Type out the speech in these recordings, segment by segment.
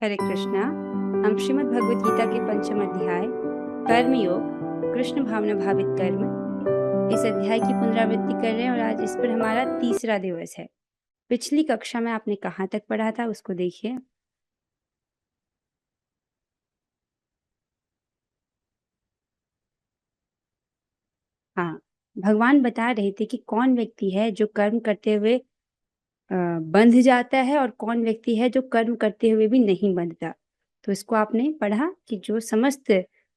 हरे कृष्णा। हम श्रीमद् भगवत गीता के पंचम अध्याय कर्म योग कृष्ण भावना भावित कर्म इस अध्याय की पुनरावृत्ति कर रहे हैं और आज इस पर हमारा तीसरा दिवस है। पिछली कक्षा में आपने कहाँ तक पढ़ा था उसको देखिए। हाँ, भगवान बता रहे थे कि कौन व्यक्ति है जो कर्म करते हुए बंध जाता है और कौन व्यक्ति है जो कर्म करते हुए भी नहीं बंधता। तो इसको आपने पढ़ा कि जो समस्त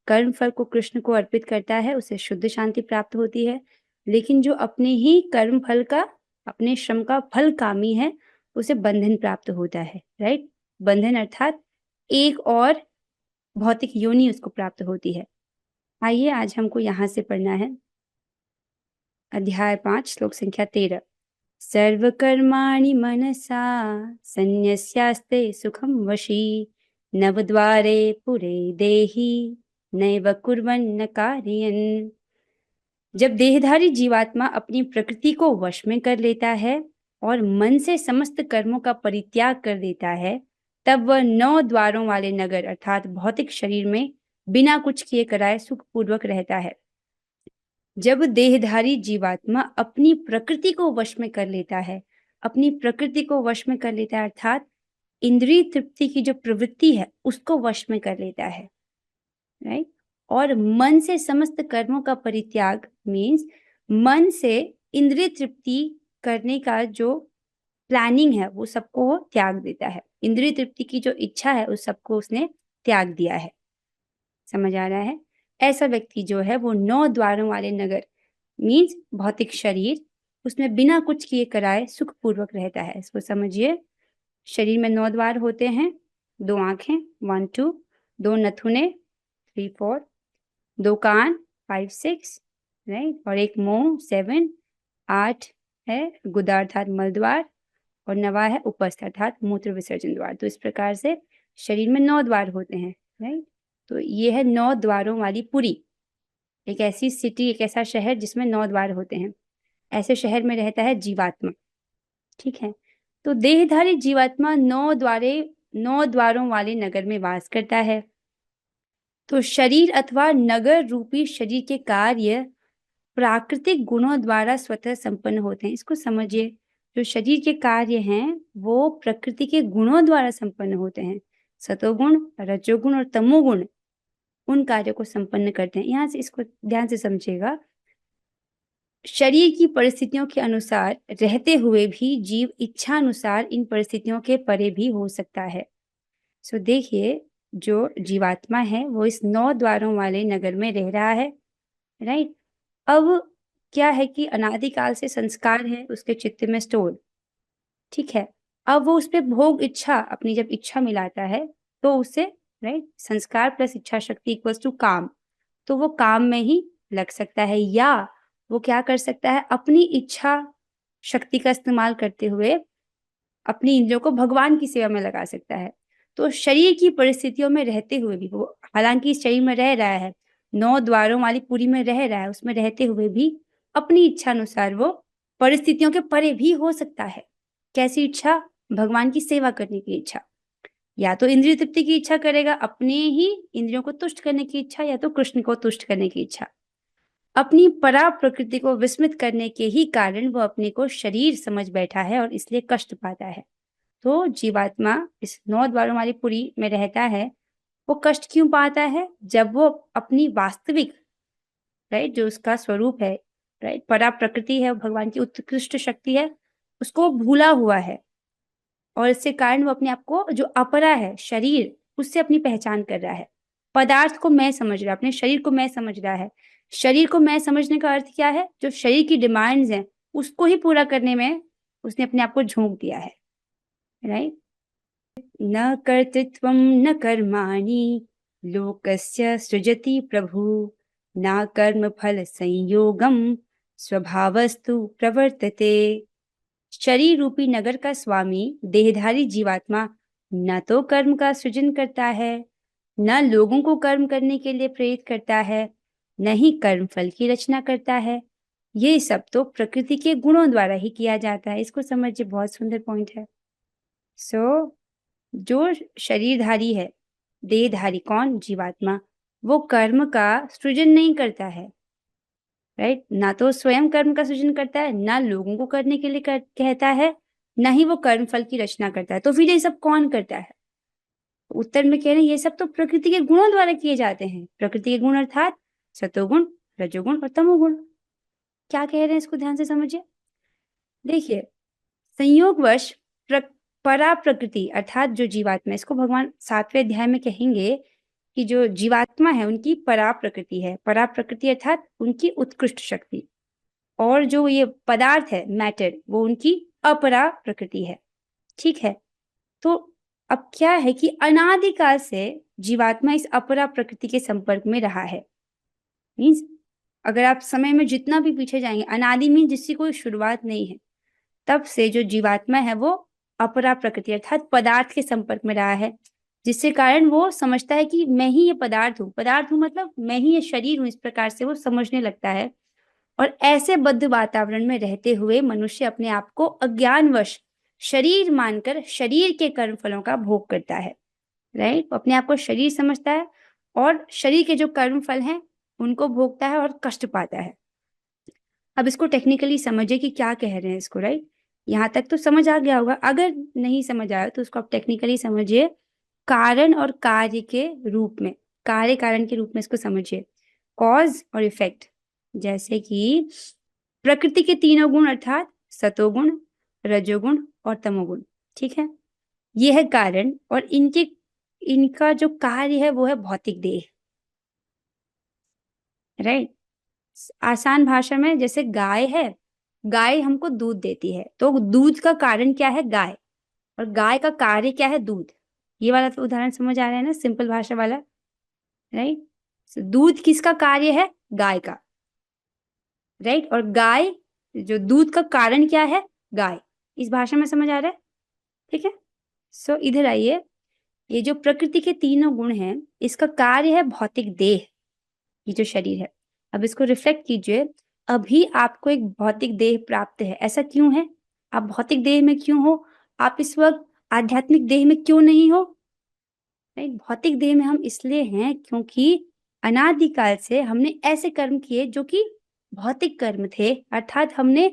कर्म फल को कृष्ण को अर्पित करता है उसे शुद्ध शांति प्राप्त होती है, लेकिन जो अपने ही कर्म फल का, अपने श्रम का फल कामी है उसे बंधन प्राप्त होता है। राइट, बंधन अर्थात एक और भौतिक योनि उसको प्राप्त होती है। आइए आज हमको यहाँ से पढ़ना है अध्याय 5 श्लोक संख्या 13। सर्वकर्माणि मनसा संन्यस्यास्ते सुखं वशी नवद्वारे पुरे देहि नैव कुर्वन्न कार्यन्। जब देहधारी जीवात्मा अपनी प्रकृति को वश में कर लेता है और मन से समस्त कर्मों का परित्याग कर देता है, तब वह 9 द्वारों वाले नगर अर्थात भौतिक शरीर में बिना कुछ किए कराए सुखपूर्वक रहता है। जब देहधारी जीवात्मा अपनी प्रकृति को वश में कर लेता है, अपनी प्रकृति को वश में कर लेता है अर्थात इंद्रिय तृप्ति की जो प्रवृत्ति है उसको वश में कर लेता है, राइट। और मन से समस्त कर्मों का परित्याग मीन्स मन से इंद्रिय तृप्ति करने का जो प्लानिंग है वो सबको वो त्याग देता है। इंद्रिय तृप्ति की जो इच्छा है उस सबको उसने त्याग दिया है। समझ आ रहा है? ऐसा व्यक्ति जो है वो 9 द्वारों वाले नगर मीन्स भौतिक शरीर उसमें बिना कुछ किए कराए सुखपूर्वक रहता है। इसको समझिए। शरीर में 9 द्वार होते हैं, 2 आंखें 1 2, 2 नथुने 3 4, 2 कान 5 6, राइट, और एक मुंह 7, 8 है गुदा अर्थात मल द्वार और 9वां है उपस्थ अर्थात मूत्र विसर्जन द्वार। तो इस प्रकार से शरीर में 9 द्वार होते हैं, राइट। तो ये है 9 द्वारों वाली पुरी, एक ऐसी सिटी, एक ऐसा शहर जिसमें 9 द्वार होते हैं। ऐसे शहर में रहता है जीवात्मा, ठीक है। तो देहधारी जीवात्मा 9 द्वारों वाले नगर में वास करता है। तो शरीर अथवा नगर रूपी शरीर के कार्य प्राकृतिक गुणों द्वारा स्वतः संपन्न होते हैं। इसको समझिए, जो शरीर के कार्य हैं वो प्रकृति के गुणों द्वारा संपन्न होते हैं। सतोगुण, रजोगुण और तमोगुण उन कार्यों को संपन्न करते हैं। यहाँ से इसको ध्यान से समझिएगा। शरीर की परिस्थितियों के अनुसार रहते हुए भी जीव इच्छा अनुसार इन परिस्थितियों के परे भी हो सकता है। सो देखिए, जो जीवात्मा है वो इस 9 द्वारों वाले नगर में रह रहा है, राइट। अब क्या है कि अनादिकाल से संस्कार है उसके चित्त में स्टोर, ठीक है। अब वो उस पे भोग इच्छा अपनी जब इच्छा मिलाता है तो उससे, राइट, संस्कार प्लस इच्छा शक्ति इक्वल्स टू काम, तो वो काम में ही लग सकता है। या वो क्या कर सकता है, अपनी इच्छा शक्ति का इस्तेमाल करते हुए अपनी इंद्रियों को भगवान की सेवा में लगा सकता है। तो शरीर की परिस्थितियों में रहते हुए भी वो, हालांकि इस शरीर में रह रहा है, 9 द्वारों वाली पुरी में रह रहा है, उसमें रहते हुए भी अपनी इच्छा अनुसार वो परिस्थितियों के परे भी हो सकता है। कैसी इच्छा? भगवान की सेवा करने की इच्छा। या तो इंद्रिय तृप्ति की इच्छा करेगा, अपने ही इंद्रियों को तुष्ट करने की इच्छा, या तो कृष्ण को तुष्ट करने की इच्छा। अपनी परा प्रकृति को विस्मित करने के ही कारण वो अपने को शरीर समझ बैठा है और इसलिए कष्ट पाता है। तो जीवात्मा इस 9 द्वारों वाली पुरी में रहता है, वो कष्ट क्यों पाता है? जब वो अपनी वास्तविक, राइट, जो उसका स्वरूप है, राइट, परा प्रकृति है, भगवान की उत्कृष्ट शक्ति है, उसको भूला हुआ है और इसके कारण वो अपने आप को, जो अपरा है शरीर, उससे अपनी पहचान कर रहा है। पदार्थ को मैं समझ रहा है, अपने शरीर को मैं समझ रहा है। शरीर को मैं समझने का अर्थ क्या है? जो शरीर की डिमांड्स हैं उसको ही पूरा करने में उसने अपने आप को झोंक दिया है, राइट। न कर्तृत्वं न कर्माणि लोकस्य सृजति प्रभु न कर्म फल संयोगम स्वभावस्तु प्रवर्तते। शरीर रूपी नगर का स्वामी देहधारी जीवात्मा न तो कर्म का सृजन करता है, न लोगों को कर्म करने के लिए प्रेरित करता है, न ही कर्म फल की रचना करता है। ये सब तो प्रकृति के गुणों द्वारा ही किया जाता है। इसको समझिए, बहुत सुंदर पॉइंट है। सो जो शरीरधारी है, देहधारी, कौन? जीवात्मा, वो कर्म का सृजन नहीं करता है, राइट? ना तो स्वयं कर्म का सृजन करता है, ना लोगों को करने के लिए कहता है, ना ही वो कर्म फल की रचना करता है। तो फिर ये सब कौन करता है? उत्तर में कह रहे हैं ये सब तो प्रकृति के गुणों द्वारा किए जाते हैं। प्रकृति के गुण अर्थात सतोगुण, रजोगुण और तमोगुण। क्या कह रहे हैं इसको ध्यान से समझिए। देखिए, संयोगवश परा प्रकृति अर्थात जो जीवात्मा, इसको भगवान 7वें अध्याय में कहेंगे कि जो जीवात्मा है उनकी परा प्रकृति है। परा प्रकृति अर्थात उनकी उत्कृष्ट शक्ति, और जो ये पदार्थ है, मैटर, वो उनकी अपरा प्रकृति है। ठीक है, तो अब क्या है कि अनादिकाल से जीवात्मा इस अपरा प्रकृति के संपर्क में रहा है। मीन्स अगर आप समय में जितना भी पीछे जाएंगे, अनादि मीन्स जिसकी कोई शुरुआत नहीं है, तब से जो जीवात्मा है वो अपरा प्रकृति अर्थात पदार्थ के संपर्क में रहा है, जिससे कारण वो समझता है कि मैं ही ये पदार्थ हूँ, पदार्थ हूँ मतलब मैं ही ये शरीर हूँ, इस प्रकार से वो समझने लगता है। और ऐसे बद्ध वातावरण में रहते हुए मनुष्य अपने आप को अज्ञानवश शरीर मानकर शरीर के कर्म फलों का भोग करता है, राइट? अपने आप को शरीर समझता है और शरीर के जो कर्म फल हैं उनको भोगता है और कष्ट पाता है। अब इसको टेक्निकली समझिए कि क्या कह रहे हैं इसको, राइट? यहाँ तक तो समझ आ गया होगा। अगर नहीं समझ आया तो उसको आप टेक्निकली समझिए, कारण और कार्य के रूप में, कार्य कारण के रूप में इसको समझिए, कॉज और इफेक्ट। जैसे कि प्रकृति के तीनों गुण अर्थात सतोगुण, रजोगुण और तमोगुण, ठीक है, ये है कारण, और इनका जो कार्य है वो है भौतिक देह, राइट? आसान भाषा में जैसे गाय है, गाय हमको दूध देती है, तो दूध का कारण क्या है? गाय। और गाय का कार्य क्या है? दूध। ये वाला तो उदाहरण समझ आ रहा है ना, सिंपल भाषा वाला, राइट? दूध किसका कार्य है? गाय का, राइट? और गाय, जो दूध का कारण क्या है? गाय। इस भाषा में समझ आ रहा है? ठीक है, सो इधर आइए। ये जो प्रकृति के तीनों गुण हैं, इसका कार्य है भौतिक देह, ये जो शरीर है। अब इसको रिफ्लेक्ट कीजिए, अभी आपको एक भौतिक देह प्राप्त है, ऐसा क्यों है? आप भौतिक देह में क्यों हो? आप इस वक्त आध्यात्मिक देह में क्यों नहीं हो? राइट? भौतिक देह में हम इसलिए हैं क्योंकि अनादिकाल से हमने ऐसे कर्म किए जो कि भौतिक कर्म थे, अर्थात हमने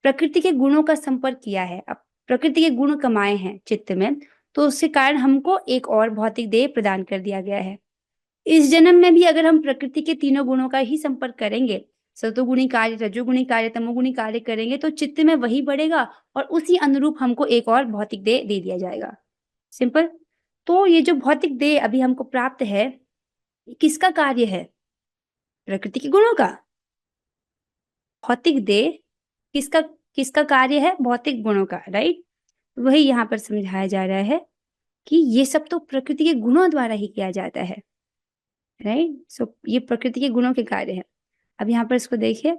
प्रकृति के गुणों का संपर्क किया है, अब प्रकृति के गुण कमाए हैं चित्त में, तो उसके कारण हमको एक और भौतिक देह प्रदान कर दिया गया है। इस जन्म में भी अगर हम प्रकृति के तीनों गुणों का ही संपर्क करेंगे, सतोगुणी कार्य, रजोगुणी कार्य, तमोगुणी कार्य करेंगे, तो चित्त में वही बढ़ेगा और उसी अनुरूप हमको एक और भौतिक देह दे दिया जाएगा। सिंपल। तो ये जो भौतिक देह अभी हमको प्राप्त है, किसका कार्य है? प्रकृति के गुणों का। भौतिक देह किसका किसका कार्य है? भौतिक गुणों का, राइट? वही यहाँ पर समझाया जा रहा है कि ये सब तो प्रकृति के गुणों द्वारा ही किया जाता है, राइट? सो ये प्रकृति के गुणों के कार्य है। अब यहाँ पर इसको देखिए,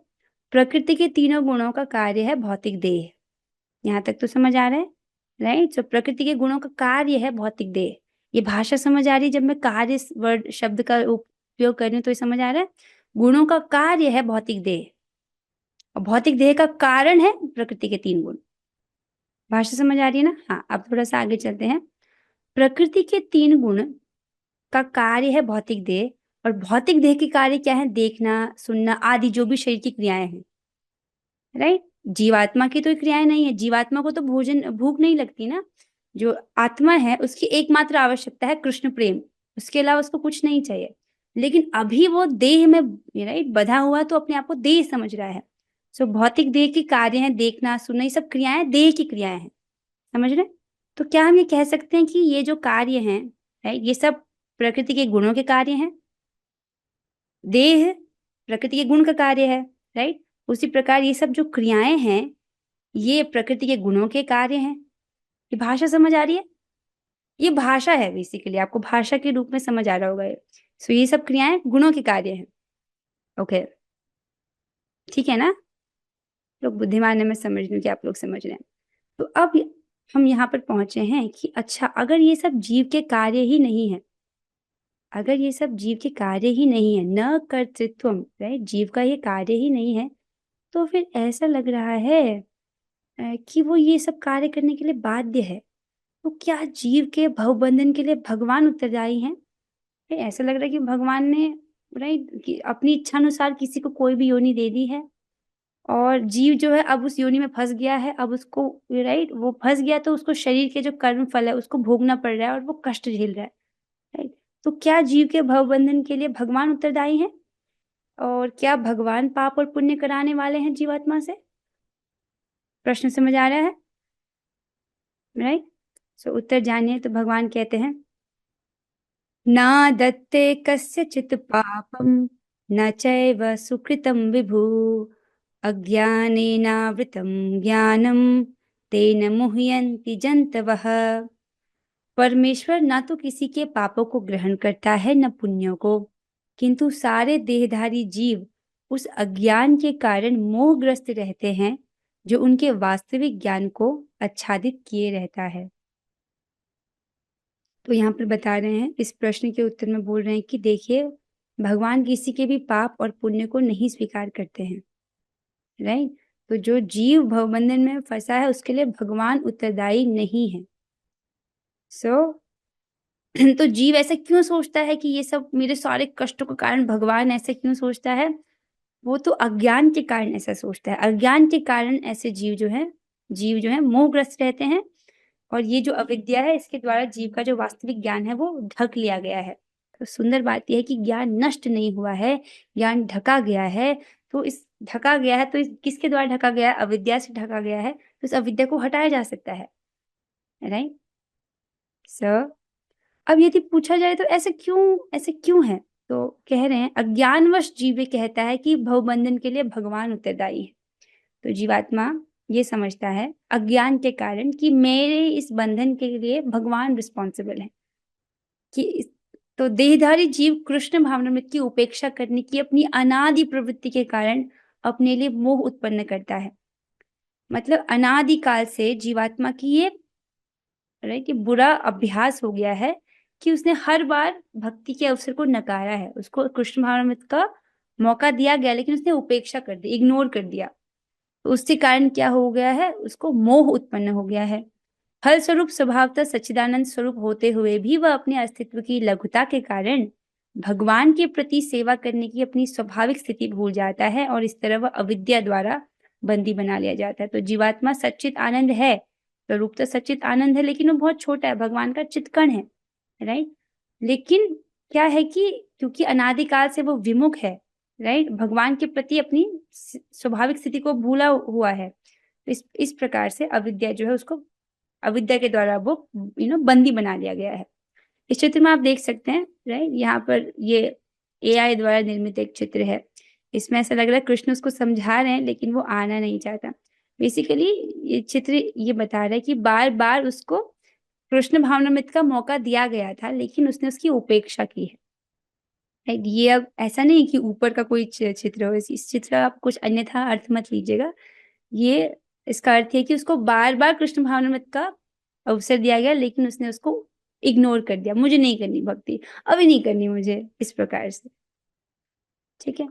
प्रकृति के तीनों गुणों का कार्य है भौतिक देह। यहाँ तक तो समझ आ रहा है, राइट? सो प्रकृति के गुणों का कार्य है भौतिक देह। ये भाषा समझ आ रही है? जब मैं कार्य वर्ड शब्द का उपयोग कर रही हूँ तो ये समझ आ रहा है। गुणों का कार्य है भौतिक देह और भौतिक देह का कारण है प्रकृति के तीन गुण। भाषा समझ आ रही है ना? हाँ, अब थोड़ा सा आगे चलते हैं। प्रकृति के तीन गुण का कार्य है भौतिक देह, और भौतिक देह के कार्य क्या है? देखना, सुनना आदि जो भी शरीर की क्रियाएं हैं, राइट? जीवात्मा की तो क्रियाएं नहीं है, जीवात्मा को तो भूख नहीं लगती ना। जो आत्मा है उसकी एकमात्र आवश्यकता है कृष्ण प्रेम, उसके अलावा उसको कुछ नहीं चाहिए। लेकिन अभी वो देह में, राइट, बधा हुआ तो अपने आप को देह समझ रहा है। सो भौतिक देह के कार्य है देखना, सुनना, ये सब क्रियाएं देह की क्रियाएं हैं, समझ रहे? तो क्या हम ये कह सकते हैं कि ये जो कार्य हैं, राइट, ये सब प्रकृति के गुणों के कार्य हैं? देह प्रकृति के गुण का कार्य है, राइट? उसी प्रकार ये सब जो क्रियाएं हैं ये प्रकृति के गुणों के कार्य हैं। ये भाषा समझ आ रही है? ये भाषा है बेसिकली, आपको भाषा के रूप में समझ आ रहा होगा ये। सो ये सब क्रियाएं गुणों के कार्य हैं। ओके, ठीक है ना? लोग बुद्धिमान है, मैं समझ रही हूँ कि आप लोग समझ रहे हैं। तो अब हम यहाँ पर पहुंचे हैं कि अच्छा, अगर ये सब जीव के कार्य ही नहीं है, अगर ये सब जीव के कार्य ही नहीं है, न कर्तृत्वम, राइट, जीव का ये कार्य ही नहीं है, तो फिर ऐसा लग रहा है कि वो ये सब कार्य करने के लिए बाध्य है। तो क्या जीव के भवबंधन के लिए भगवान उत्तरदायी हैं? ऐसा लग रहा है कि भगवान ने राइट कि अपनी इच्छा अनुसार किसी को कोई भी योनि दे दी है और जीव जो है अब उस योनि में फंस गया है, अब उसको राइट वो फंस गया तो उसको शरीर के जो कर्म फल है उसको भोगना पड़ रहा है और वो कष्ट झेल रहा है, राइट? तो क्या जीव के भवबंधन के लिए भगवान उत्तरदायी हैं? और क्या भगवान पाप और पुण्य कराने वाले हैं जीवात्मा से? प्रश्न समझ आ रहा है? राइट? सो उत्तर जानिए तो भगवान कहते हैं, ना दत्ते कस्यचित् पापं न चैव सुकृतं विभु अज्ञानेनावृतं ज्ञानं तेन मुह्यन्ति जन्तवः। परमेश्वर ना तो किसी के पापों को ग्रहण करता है न पुण्यों को, किंतु सारे देहधारी जीव उस अज्ञान के कारण मोहग्रस्त रहते हैं जो उनके वास्तविक ज्ञान को आच्छादित किए रहता है। तो यहाँ पर बता रहे हैं, इस प्रश्न के उत्तर में बोल रहे हैं कि देखिए, भगवान किसी के भी पाप और पुण्य को नहीं स्वीकार करते हैं, राइट? तो जो जीव भवबंधन में फंसा है उसके लिए भगवान उत्तरदायी नहीं है। तो जीव ऐसा क्यों सोचता है कि ये सब मेरे सारे कष्टों के कारण भगवान ऐसा क्यों सोचता है? वो तो अज्ञान के कारण ऐसा सोचता है। अज्ञान के कारण ऐसे जीव जो है मोहग्रस्त रहते हैं और ये जो अविद्या है इसके द्वारा जीव का जो वास्तविक ज्ञान है वो ढक लिया गया है। तो सुंदर बात यह है कि ज्ञान नष्ट नहीं हुआ है, ज्ञान ढका गया है। तो इस ढका गया है तो इस किसके द्वारा ढका गया है? अविद्या से ढका गया है। तो इस अविद्या को हटाया जा सकता है, राइट? सो अब यदि पूछा जाए तो ऐसे क्यों है? तो कह रहे हैं अज्ञानवश जीव ये कहता है कि भवबंधन के लिए भगवान उत्तरदायी है। तो जीवात्मा ये समझता है अज्ञान के कारण कि मेरे इस बंधन के लिए भगवान रिस्पॉन्सिबल है तो देहधारी जीव कृष्ण भावनामृत की उपेक्षा करने की अपनी अनादि प्रवृत्ति के कारण अपने लिए मोह उत्पन्न करता है। मतलब अनादि काल से जीवात्मा की ये राइट कि बुरा अभ्यास हो गया है कि उसने हर बार भक्ति के अवसर को नकारा है। उसको कृष्ण भावनामृत का मौका दिया गया लेकिन उसने उपेक्षा कर दी, इग्नोर कर दिया। तो उसके कारण क्या हो गया है? उसको मोह उत्पन्न हो गया है। फलस्वरूप स्वभावतः सच्चिदानंद स्वरूप होते हुए भी वह अपने अस्तित्व की लघुता के कारण भगवान के प्रति सेवा करने की अपनी स्वाभाविक स्थिति भूल जाता है और इस तरह वह अविद्या द्वारा बंदी बना लिया जाता है। तो जीवात्मा सच्चित आनंद है, स्वरूप तो सच्चित आनंद है लेकिन वो बहुत छोटा है, भगवान का चित्कण है, राइट? लेकिन क्या है कि क्योंकि अनादिकाल से वो विमुख है, राइट? भगवान के प्रति अपनी स्वाभाविक स्थिति को भूला हुआ है। तो इस प्रकार से अविद्या जो है उसको अविद्या के द्वारा वो बंदी बना लिया गया है। इस चित्र में आप देख सकते हैं, राइट? यहाँ पर ये एआई द्वारा निर्मित एक चित्र है। इसमें ऐसा लग रहा है कृष्ण उसको समझा रहे हैं लेकिन वो आना नहीं चाहता। बेसिकली ये चित्र ये बता रहा है कि बार-बार उसको कृष्ण भावनामृत का मौका दिया गया था लेकिन उसने उसकी उपेक्षा की है। राइट? ये अब ऐसा नहीं कि ऊपर का कोई चित्र हो, इस चित्र का आप कुछ अन्यथा अर्थ मत लीजिएगा। ये इसका अर्थ है कि उसको बार-बार कृष्ण भावनामृत का अवसर दिया गया लेकिन उसने उसको इग्नोर कर दिया। मुझे नहीं करनी भक्ति, अभी नहीं करनी मुझे, इस प्रकार से। ठीक है?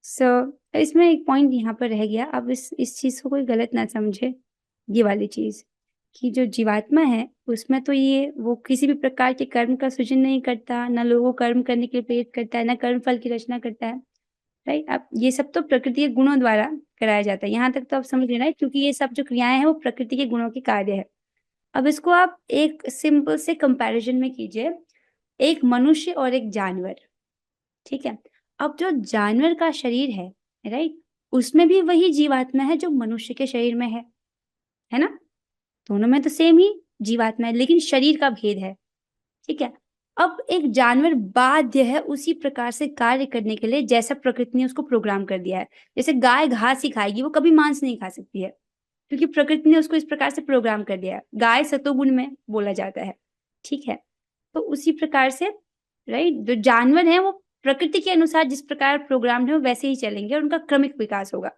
सो इसमें एक पॉइंट यहाँ पर रह गया। अब इस चीज़ को कोई गलत ना समझे, ये वाली चीज़ कि जो जीवात्मा है उसमें तो ये वो किसी भी प्रकार के कर्म का सृजन नहीं करता, ना लोगों को कर्म करने के लिए प्रेरित करता है, ना कर्म फल की रचना करता है। राइट? अब ये सब तो प्रकृति के गुणों द्वारा कराया जाता है। यहाँ तक तो आप समझ रहे हैं, राइट? क्योंकि ये सब जो क्रियाएँ हैं वो प्रकृति के गुणों के कार्य है। अब इसको आप एक सिंपल से कंपैरिजन में कीजिए, एक मनुष्य और एक जानवर, ठीक है? अब जो जानवर का शरीर है, राइट? उसमें भी वही जीवात्मा है जो मनुष्य के शरीर में है ना? दोनों में तो सेम ही जीवात्मा है लेकिन शरीर का भेद है, ठीक है? अब एक जानवर बाध्य है उसी प्रकार से कार्य करने के लिए जैसा प्रकृति ने उसको प्रोग्राम कर दिया है। जैसे गाय घास ही खाएगी, वो कभी मांस नहीं खा सकती है, क्योंकि प्रकृति ने उसको इस प्रकार से प्रोग्राम कर दिया है। गाय सतोगुण में बोला जाता है, ठीक है? तो उसी प्रकार से राइट जो जानवर हैं वो प्रकृति के अनुसार जिस प्रकार प्रोग्राम्ड है वो वैसे ही चलेंगे और उनका क्रमिक विकास होगा।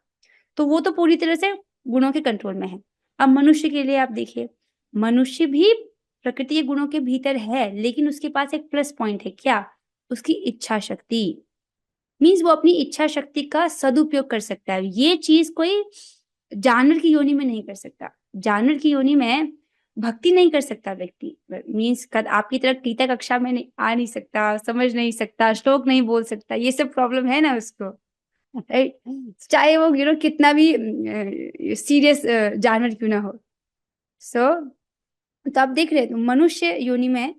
तो वो तो पूरी तरह से गुणों के कंट्रोल में है। अब मनुष्य के लिए आप देखिए, मनुष्य भी प्रकृति के गुणों के भीतर है लेकिन उसके पास एक प्लस पॉइंट है, क्या? उसकी इच्छा शक्ति। मीन्स वो अपनी इच्छा शक्ति का सदुपयोग कर सकता है। ये चीज़ कोई जानवर की योनि में नहीं कर सकता। जानवर की योनि में भक्ति नहीं कर सकता व्यक्ति, मीन्स आपकी तरह गीता कक्षा में आ नहीं सकता, समझ नहीं सकता, श्लोक नहीं बोल सकता, ये सब प्रॉब्लम है ना उसको, राइट? चाहे वो कितना भी सीरियस जानवर क्यों ना हो। सो तो आप देख रहे हो मनुष्य योनि में,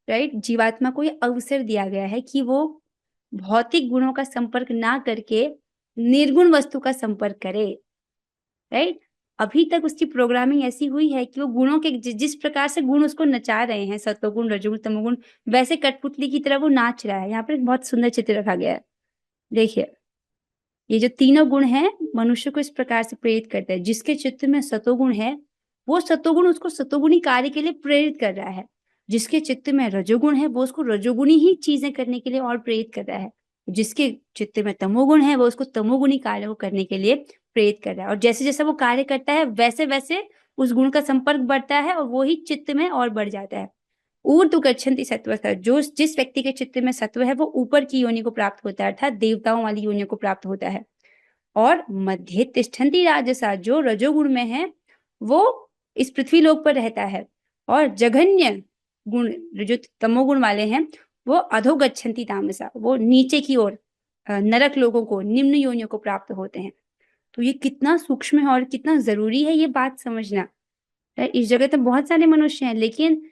राइट, जीवात्मा को ये अवसर दिया गया है कि वो भौतिक गुणों का संपर्क ना करके निर्गुण वस्तु का संपर्क करे, राइट? अभी तक उसकी प्रोग्रामिंग ऐसी हुई है कि वो गुणों के जिस प्रकार से गुण उसको नचा रहे हैं, सत्वगुण, रजोगुण, तमोगुण, वैसे कठपुतली की तरह वो नाच रहा है। यहाँ पर एक बहुत सुंदर चित्र रखा गया है, देखिए, ये जो तीनों गुण हैं मनुष्य को इस प्रकार से प्रेरित करते हैं। जिसके चित्त में सतोगुण है, वो सतोगुण उसको सतोगुणी कार्य के लिए प्रेरित कर रहा है। जिसके चित्त में रजोगुण है, वो उसको रजोगुणी ही चीजें करने के लिए और प्रेरित कर रहा है। जिसके चित्त में तमोगुण है, वो उसको तमोगुणी कार्य को करने के लिए प्रेरित कर रहा है। और जैसे जैसे वो कार्य करता है, वैसे वैसे उस गुण का संपर्क बढ़ता है और वो ही चित्त में और बढ़ जाता है। ऊर्ध्व गच्छन्ति सत्वतः, जो जिस व्यक्ति के चित्त में सत्व है, वो ऊपर की योनि को प्राप्त होता है, अर्थात देवताओं वाली योनियों को प्राप्त होता है। और मध्य तिष्ठन्ति राजसा, जो रजोगुण में है, वो इस पृथ्वी लोक पर रहता है। और जघन्य गुण जो तमोगुण वाले हैं, वो अधो गच्छन्ति तामसा, वो नीचे की ओर नरक लोगों को, निम्न योनियों को प्राप्त होते हैं। तो ये कितना सूक्ष्म है और कितना जरूरी है ये बात समझना। इस जगह तो बहुत सारे मनुष्य हैं, लेकिन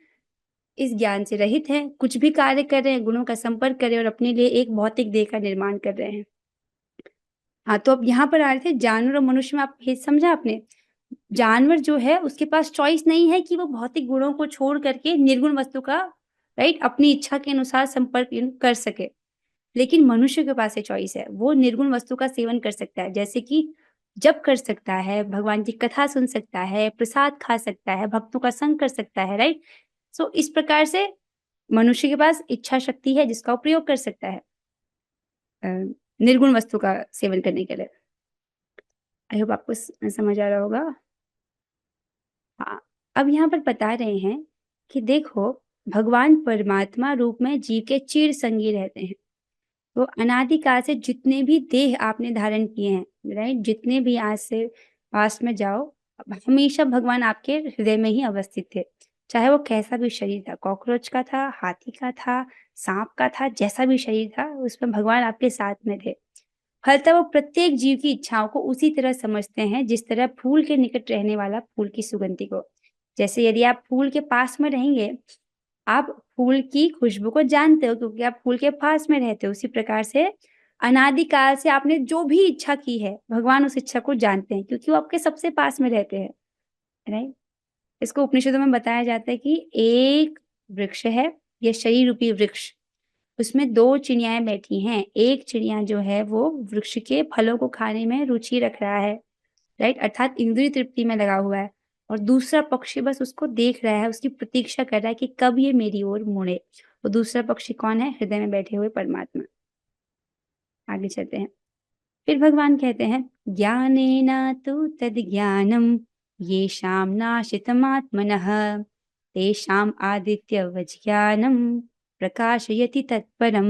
इस ज्ञान से रहित हैं, कुछ भी कार्य कर रहे हैं, गुणों का संपर्क कर रहे हैं और अपने लिए एक भौतिक देह का निर्माण कर रहे हैं। हाँ, तो अब यहाँ पर आ रहे थे जानवर और मनुष्य में, आप भेद समझा आपने? जानवर जो है उसके पास चॉइस नहीं है कि वो भौतिक गुणों को छोड़ करके निर्गुण वस्तु का, राइट, अपनी इच्छा के अनुसार संपर्क कर सके। लेकिन मनुष्य के पास ये चॉइस है, वो निर्गुण वस्तु का सेवन कर सकता है, जैसे कि जप कर सकता है, भगवान की कथा सुन सकता है, प्रसाद खा सकता है, भक्तों का संग कर सकता है, राइट? सो इस प्रकार से मनुष्य के पास इच्छा शक्ति है जिसका वो प्रयोग कर सकता है निर्गुण वस्तु का सेवन करने के लिए। आई होप आपको समझ आ रहा होगा। हाँ, अब यहाँ पर बता रहे हैं कि देखो, भगवान परमात्मा रूप में जीव के चिर संगी रहते हैं। तो अनादिकाल से जितने भी देह आपने धारण किए हैं, राइट, जितने भी आज से पास्ट में जाओ, हमेशा भगवान आपके हृदय में ही अवस्थित थे। चाहे वो कैसा भी शरीर था, कॉकरोच का था, हाथी का था, सांप का था, जैसा भी शरीर था, उसमें भगवान आपके साथ में थे। फलतः वो प्रत्येक जीव की इच्छाओं को उसी तरह समझते हैं जिस तरह फूल के निकट रहने वाला फूल की सुगंधि को। जैसे यदि आप फूल के पास में रहेंगे, आप फूल की खुशबू को जानते हो क्योंकि आप फूल के पास में रहते हो। उसी प्रकार से अनादिकाल से आपने जो भी इच्छा की है, भगवान उस इच्छा को जानते हैं क्योंकि वो आपके सबसे पास में रहते हैं, राइट? इसको उपनिषदों में बताया जाता है कि एक वृक्ष है, यह शरीर रूपी वृक्ष, उसमें दो चिड़ियाएं बैठी हैं। एक चिड़िया जो है वो वृक्ष के फलों को खाने में रुचि रख रहा है, राइट, अर्थात इंद्रिय तृप्ति में लगा हुआ है। और दूसरा पक्षी बस उसको देख रहा है, उसकी प्रतीक्षा कर रहा है कि कब ये मेरी ओर मुड़े। वो दूसरा पक्षी कौन है? हृदय में बैठे हुए परमात्मा। आगे चलते हैं। फिर भगवान कहते हैं, ज्ञानेन तु तद ज्ञानम येषां नाशितमात्मनः तेषाम् आदित्यवज् ज्ञानम प्रकाशयति तत्परम।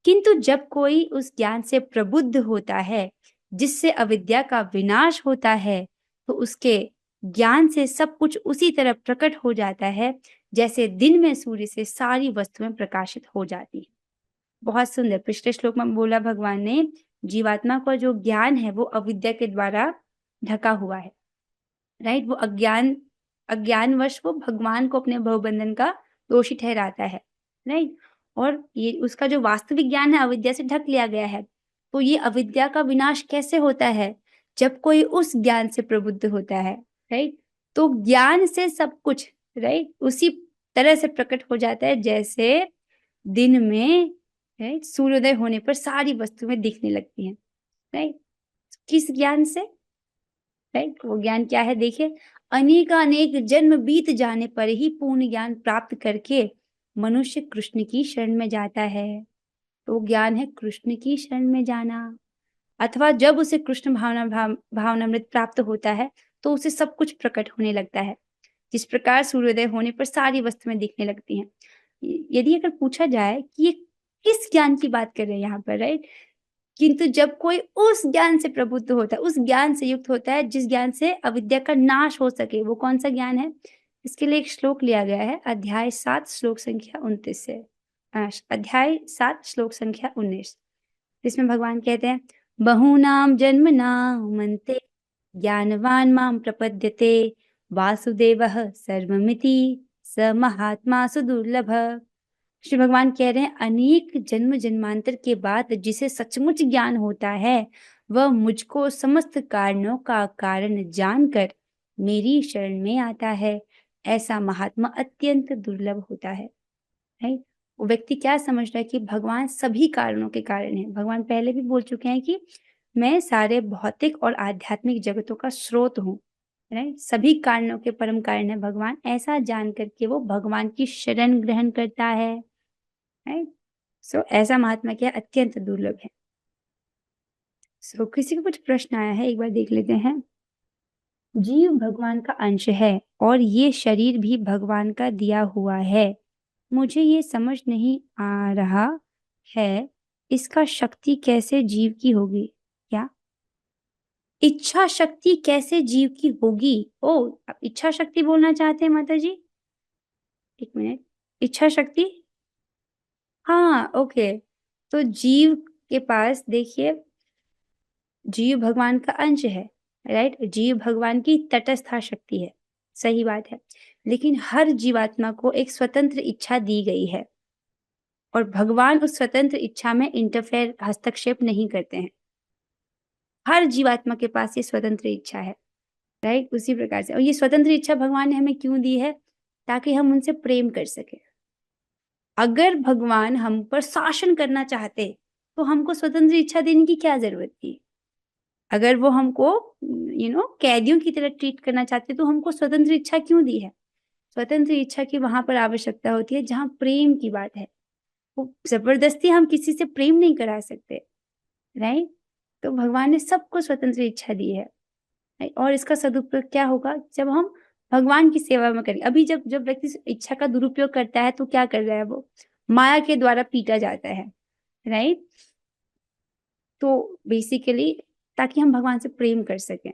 किंतु जब कोई उस ज्ञान से प्रबुद्ध होता है जिससे अविद्या का विनाश होता है, तो उसके ज्ञान से सब कुछ उसी तरह प्रकट हो जाता है जैसे दिन में सूर्य से सारी वस्तुएं प्रकाशित हो जाती है। बहुत सुंदर। पिछले श्लोक में बोला भगवान ने, जीवात्मा का जो ज्ञान है वो अविद्या के द्वारा ढका हुआ है, राइट? वो अज्ञानवश वो भगवान को अपने भवबंधन का दोषी ठहराता है, राइट? और ये उसका जो वास्तविक ज्ञान है अविद्या से ढक लिया गया है। तो ये अविद्या का विनाश कैसे होता है? जब कोई उस ज्ञान से प्रबुद्ध होता है, राइट? तो ज्ञान से सब कुछ, राइट, उसी तरह से प्रकट हो जाता है जैसे दिन में, राइट, सूर्योदय होने पर सारी वस्तुएं दिखने लगती हैं, राइट? किस ज्ञान से? राइट, वो ज्ञान क्या है? देखिए, अनेक जन्म बीत जाने पर ही पूर्ण ज्ञान प्राप्त करके मनुष्य कृष्ण की शरण में जाता है। तो ज्ञान है कृष्ण की शरण में जाना। अथवा जब उसे कृष्ण भावनामृत प्राप्त होता है तो उसे सब कुछ प्रकट होने लगता है। जिस प्रकार सूर्योदय होने पर सारी वस्तुएं दिखने लगती हैं। यदि अगर पूछा जाए कि ये किस ज्ञान की बात कर रहे हैं यहाँ पर, राइट, किंतु जब कोई उस ज्ञान से प्रबुद्ध होता है, उस ज्ञान से युक्त होता है जिस ज्ञान से अविद्या का नाश हो सके, वो कौन सा ज्ञान है? इसके लिए एक श्लोक लिया गया है, अध्याय 7 श्लोक संख्या 29 से। अध्याय 7 श्लोक संख्या 19, जिसमें भगवान कहते हैं, बहूनां जन्मनां अन्ते ज्ञानवान् मां प्रपद्यते वासुदेवः सर्वमिति स महात्मा सुदुर्लभः। श्री भगवान कह रहे हैं, अनेक जन्म जन्मांतर के बाद जिसे सचमुच ज्ञान होता है, वह मुझको समस्त कारणों का कारण जानकर मेरी शरण में आता है। ऐसा महात्मा अत्यंत दुर्लभ होता है। राइट? वो व्यक्ति क्या समझ रहा है कि भगवान सभी कारणों के कारण है। भगवान पहले भी बोल चुके हैं कि मैं सारे भौतिक और आध्यात्मिक जगतों का स्रोत हूँ। राइट? सभी कारणों के परम कारण है भगवान। ऐसा जान करके वो भगवान की शरण ग्रहण करता है। राइट? सो ऐसा महात्मा क्या अत्यंत दुर्लभ है। सो किसी को कुछ प्रश्न आया है, एक बार देख लेते हैं। जीव भगवान का अंश है और ये शरीर भी भगवान का दिया हुआ है। मुझे ये समझ नहीं आ रहा है, इसका शक्ति कैसे जीव की होगी? क्या इच्छा शक्ति कैसे जीव की होगी? ओ, आप इच्छा शक्ति बोलना चाहते हैं माता जी? एक मिनट, इच्छा शक्ति, हाँ ओके। तो जीव के पास देखिए, जीव भगवान का अंश है। राइट? जीव भगवान की तटस्था शक्ति है, सही बात है। लेकिन हर जीवात्मा को एक स्वतंत्र इच्छा दी गई है और भगवान उस स्वतंत्र इच्छा में इंटरफेयर, हस्तक्षेप नहीं करते हैं। हर जीवात्मा के पास ये स्वतंत्र इच्छा है। राइट? उसी प्रकार से, और ये स्वतंत्र इच्छा भगवान ने हमें क्यों दी है? ताकि हम उनसे प्रेम कर सके। अगर भगवान हम पर शासन करना चाहते तो हमको स्वतंत्र इच्छा देने की क्या जरूरत थी? अगर वो हमको कैदियों की तरह ट्रीट करना चाहते तो हमको स्वतंत्र इच्छा क्यों दी है? स्वतंत्र इच्छा की वहां पर आवश्यकता होती है जहां प्रेम की बात है। वो जबरदस्ती हम किसी से प्रेम नहीं करा सकते। राइट? तो भगवान ने सबको स्वतंत्र इच्छा दी है। और इसका सदुपयोग क्या होगा? जब हम भगवान की सेवा में करें। अभी जब जब व्यक्ति इच्छा का दुरुपयोग करता है तो क्या कर रहा है? वो माया के द्वारा पीटा जाता है। राइट? तो बेसिकली ताकि हम भगवान से प्रेम कर सकें।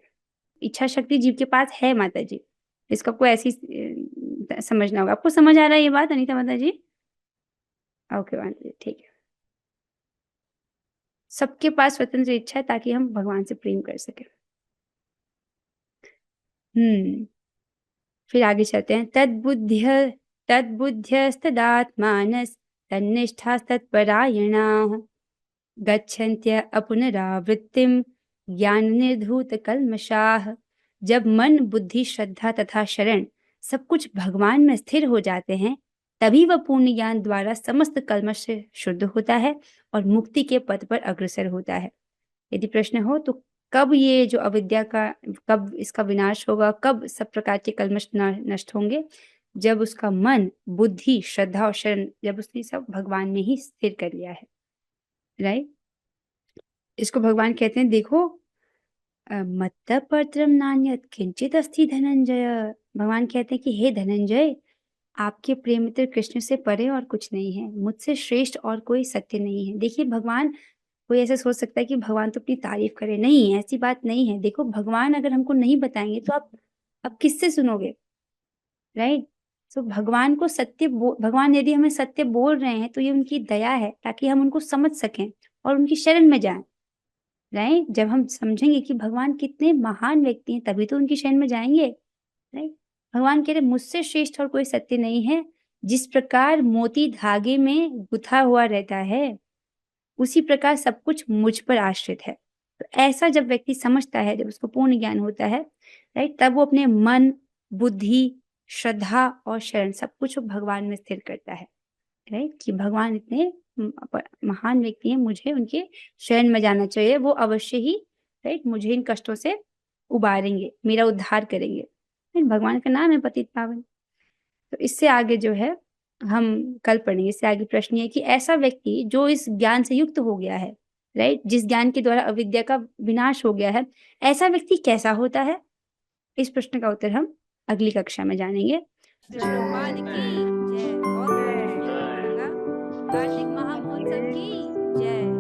इच्छा शक्ति जीव के पास है माता जी, इसका कोई ऐसी समझना होगा। आपको समझ आ रहा है ये बात अनीता माता जी? ओके माता जी, ठीक है। सबके पास स्वतंत्र इच्छा है ताकि हम भगवान से प्रेम कर सकें। फिर आगे चलते हैं। तद्बुद्ध्यस्तदात्मानस् तन्निष्ठास्तत्परायणाः गच्छन्त्य अपुनरावृत्तिम ज्ञान निर्धूत कल्मषाः। जब मन, बुद्धि, श्रद्धा तथा शरण सब कुछ भगवान में स्थिर हो जाते हैं, तभी वह पूर्ण ज्ञान द्वारा समस्त कल्मष से शुद्ध होता है और मुक्ति के पथ पर अग्रसर होता है। यदि प्रश्न हो तो कब ये जो अविद्या का, कब इसका विनाश होगा, कब सब प्रकार के कल्मष नष्ट होंगे? जब उसका मन, बुद्धि, श्रद्धा और शरण, जब उसने सब भगवान में ही स्थिर कर लिया है। राइट? इसको भगवान कहते हैं, देखो मत्तः परत्रम नान्यत् किंचित अस्ति धनंजय। भगवान कहते हैं कि हे धनंजय, आपके प्रिय मित्र कृष्ण से परे और कुछ नहीं है, मुझसे श्रेष्ठ और कोई सत्य नहीं है। देखिए भगवान, कोई ऐसा सोच सकता है कि भगवान तो अपनी तारीफ करे, नहीं, ऐसी बात नहीं है। देखो भगवान अगर हमको नहीं बताएंगे तो आप किससे सुनोगे? राइट? तो भगवान को भगवान यदि हमें सत्य बोल रहे हैं तो ये उनकी दया है ताकि हम उनको समझ सकें और उनकी शरण में जाएं। राइट? जब हम समझेंगे कि भगवान कितने महान व्यक्ति हैं तभी तो उनकी शरण में जाएंगे। राइट? भगवान कह रहे मुझसे श्रेष्ठ और कोई सत्य नहीं है। जिस प्रकार मोती धागे में गुथा हुआ रहता है, उसी प्रकार सब कुछ मुझ पर आश्रित है। तो ऐसा जब व्यक्ति समझता है, जब उसको पूर्ण ज्ञान होता है, राइट, तब वो अपने मन, बुद्धि, श्रद्धा और शरण सब कुछ भगवान में स्थिर करता है। राइट? कि भगवान इतने महान व्यक्ति हैं, मुझे उनके शरण में जाना चाहिए, वो अवश्य ही, राइट, मुझे इन कष्टों से उबारेंगे, मेरा उद्धार करेंगे। भगवान का नाम है पतित पावन। तो इससे आगे जो है हम कल पढ़ेंगे। इससे आगे प्रश्न ये है कि ऐसा व्यक्ति जो इस ज्ञान से युक्त हो गया है, राइट, जिस ज्ञान के द्वारा अविद्या का विनाश हो गया है, ऐसा व्यक्ति कैसा होता है? इस प्रश्न का उत्तर हम अगली कक्षा में जानेंगे। प्रभुपाद की जय। बहुत कार्तिक महापुरुषों की जय।